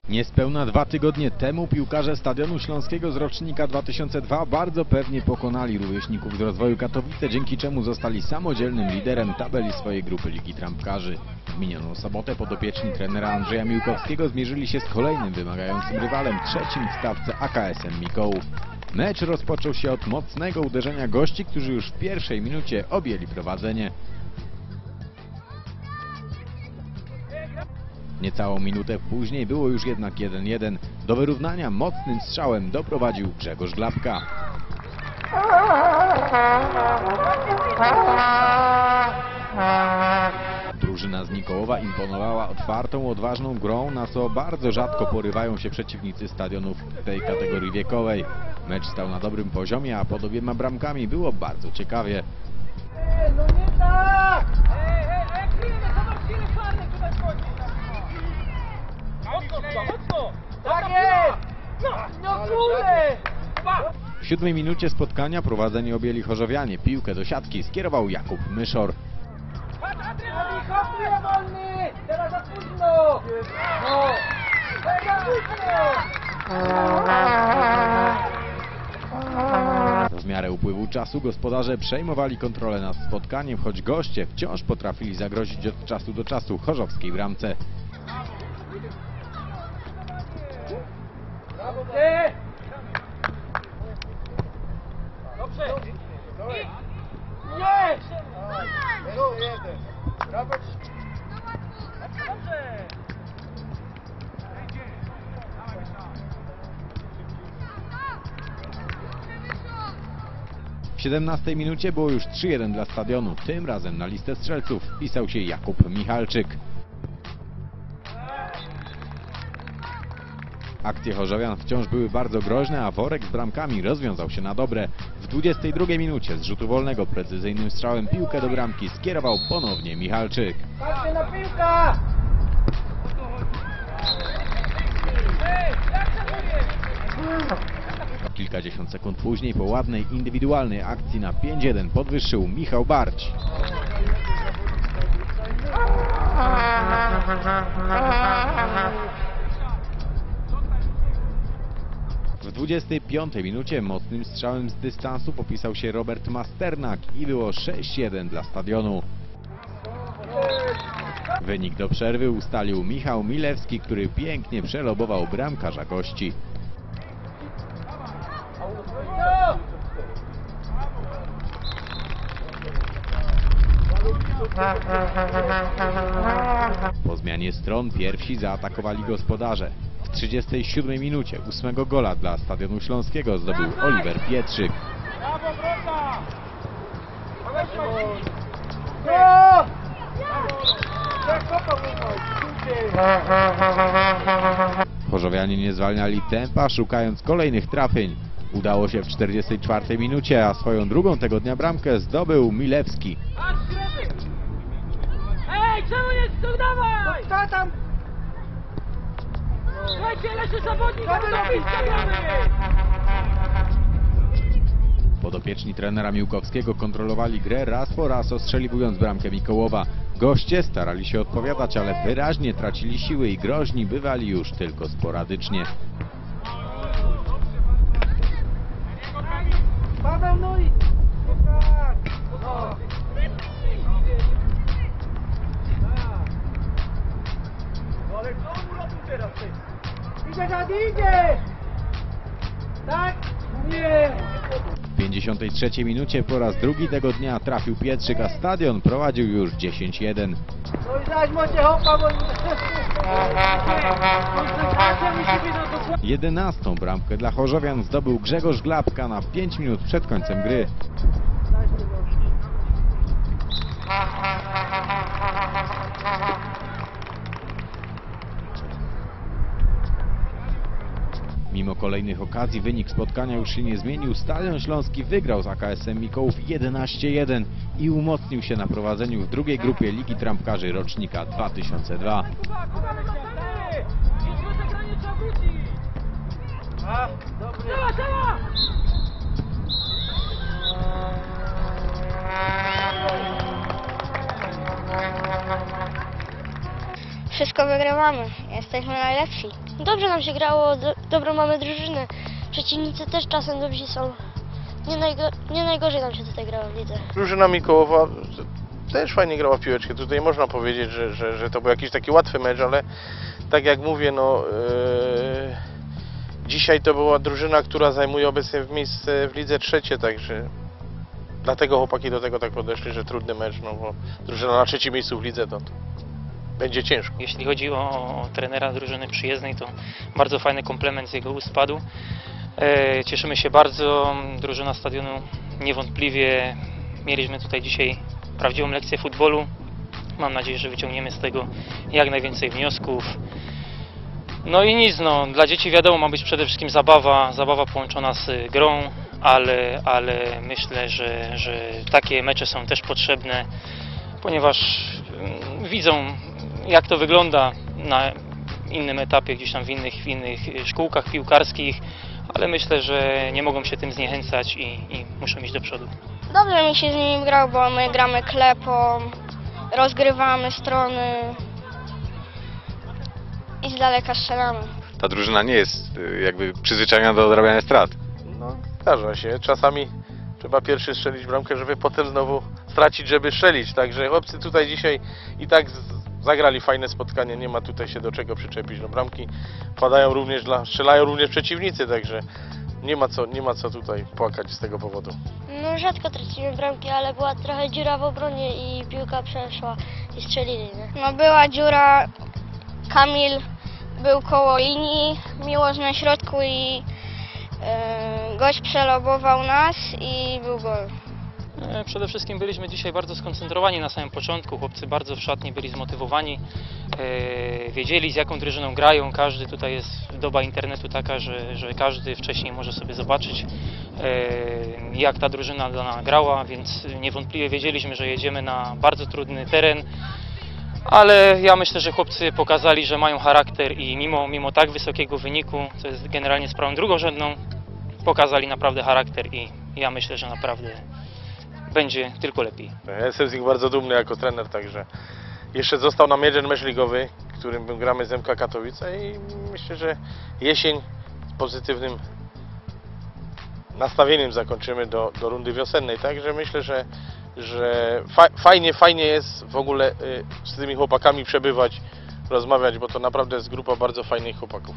Niespełna 2 tygodnie temu piłkarze Stadionu Śląskiego z rocznika 2002 bardzo pewnie pokonali rówieśników z rozwoju Katowice, dzięki czemu zostali samodzielnym liderem tabeli swojej grupy Ligi Trampkarzy. W minioną sobotę podopieczni trenera Andrzeja Miłkowskiego zmierzyli się z kolejnym wymagającym rywalem, trzecim w stawce AKS-em Mikołów. Mecz rozpoczął się od mocnego uderzenia gości, którzy już w pierwszej minucie objęli prowadzenie. Niecałą minutę później było już jednak 1-1. Do wyrównania mocnym strzałem doprowadził Grzegorz Glapka. Drużyna z Mikołowa imponowała otwartą, odważną grą, na co bardzo rzadko porywają się przeciwnicy stadionów w tej kategorii wiekowej. Mecz stał na dobrym poziomie, a pod obiema bramkami było bardzo ciekawie. No nie tak! Jak kryjemy, zobacz ile czarny tutaj wchodzi! Mocno! Tak jest! No kurde! W 7 minucie spotkania prowadzenie objęli chorzowianie. Piłkę do siatki skierował Jakub Myszor. Adrian wolny! Teraz za późno! No! Teraz W miarę upływu czasu gospodarze przejmowali kontrolę nad spotkaniem, choć goście wciąż potrafili zagrozić od czasu do czasu chorzowskiej bramce. Brawo, ty! Dobrze! Nie! No, jeden! Brawo! Dobrze! W 17 minucie było już 3-1 dla Stadionu. Tym razem na listę strzelców wpisał się Jakub Michalczyk. Akcje chorzowian wciąż były bardzo groźne, a worek z bramkami rozwiązał się na dobre. W 22 minucie z rzutu wolnego precyzyjnym strzałem piłkę do bramki skierował ponownie Michalczyk. Patrzcie na piłkę! Kilkadziesiąt sekund później po ładnej indywidualnej akcji na 5-1 podwyższył Michał Barć. W 25 minucie mocnym strzałem z dystansu popisał się Robert Masternak i było 6-1 dla Stadionu. Wynik do przerwy ustalił Michał Milewski, który pięknie przelobował bramkarza gości. Po zmianie stron pierwsi zaatakowali gospodarze. W 37 minucie 8 gola dla Stadionu Śląskiego zdobył Oliver Pietrzyk. Brawo, Chorzowianie nie zwalniali tempa, szukając kolejnych trafień. Udało się w 44 minucie, a swoją drugą tego dnia bramkę zdobył Milewski. Ej, czemu nie stój, dawaj! Co tam? Słuchajcie, leży zawodnik, Podopieczni trenera Miłkowskiego kontrolowali grę, raz po raz ostrzeliwując bramkę Mikołowa. Goście starali się odpowiadać, ale wyraźnie tracili siły i groźni bywali już tylko sporadycznie. Paweł, no i... Ale co mu robił teraz, ty? Idzie! Tak? Nie! W 53 minucie po raz drugi tego dnia trafił Pietrzyk, a Stadion prowadził już 10-1. No i zaś macie hopa, bo... 11. bramkę dla chorzowian zdobył Grzegorz Glapka na 5 minut przed końcem gry. Mimo kolejnych okazji wynik spotkania już się nie zmienił. Stadion Śląski wygrał z AKS-em Mikołów 11-1 i umocnił się na prowadzeniu w drugiej grupie Ligi Trampkarzy rocznika 2002. Wszystko wygrywamy. Jesteśmy najlepsi. Dobrze nam się grało, dobrą mamy drużynę. Przeciwnicy też czasem dobrzy są. Nie najgorzej nam się tutaj grało w lidze. Drużyna Mikołowa też fajnie grała w piłeczkę. Tutaj można powiedzieć, że to był jakiś taki łatwy mecz, ale tak jak mówię, no dzisiaj to była drużyna, która zajmuje obecnie miejsce w lidze trzecie, także dlatego chłopaki do tego tak podeszli, że trudny mecz, no bo drużyna na trzecim miejscu w lidze to będzie ciężko. Jeśli chodzi o trenera drużyny przyjezdnej, to bardzo fajny komplement z jego ust padł. Cieszymy się bardzo. Drużyna stadionu niewątpliwie mieliśmy tutaj dzisiaj prawdziwą lekcję futbolu. Mam nadzieję, że wyciągniemy z tego jak najwięcej wniosków. No i nic, no, dla dzieci wiadomo, ma być przede wszystkim zabawa połączona z grą, ale myślę, że takie mecze są też potrzebne, ponieważ widzą, jak to wygląda na innym etapie, gdzieś tam w innych szkółkach piłkarskich, ale myślę, że nie mogą się tym zniechęcać i muszą iść do przodu. Dobrze mi się z nimi grało, bo my gramy klepą, rozgrywamy strony i z daleka strzelamy. Ta drużyna nie jest jakby przyzwyczajona do odrabiania strat. No, zdarza się. Czasami trzeba pierwszy strzelić bramkę, żeby potem znowu stracić, żeby strzelić. Także chłopcy tutaj dzisiaj i tak zagrali fajne spotkanie. Nie ma tutaj się do czego przyczepić. No, bramki padają również strzelają również przeciwnicy, także nie ma co tutaj płakać z tego powodu. No rzadko tracimy bramki, ale była trochę dziura w obronie i piłka przeszła i strzelili, nie? No była dziura, Kamil był koło linii, Miłosz na środku i gość przelobował nas i był gol. Przede wszystkim byliśmy dzisiaj bardzo skoncentrowani na samym początku. Chłopcy bardzo w szatni byli zmotywowani, wiedzieli z jaką drużyną grają. Każdy tutaj jest doba internetu taka, że każdy wcześniej może sobie zobaczyć jak ta drużyna grała, więc niewątpliwie wiedzieliśmy, że jedziemy na bardzo trudny teren. Ale ja myślę, że chłopcy pokazali, że mają charakter i mimo tak wysokiego wyniku, co jest generalnie sprawą drugorzędną, pokazali naprawdę charakter i ja myślę, że naprawdę będzie tylko lepiej. Ja jestem z nich bardzo dumny jako trener, także jeszcze został nam jeden mecz ligowy, którym gramy z MK Katowice i myślę, że jesień z pozytywnym nastawieniem zakończymy do rundy wiosennej, także myślę, że fajnie jest w ogóle z tymi chłopakami przebywać, rozmawiać, bo to naprawdę jest grupa bardzo fajnych chłopaków.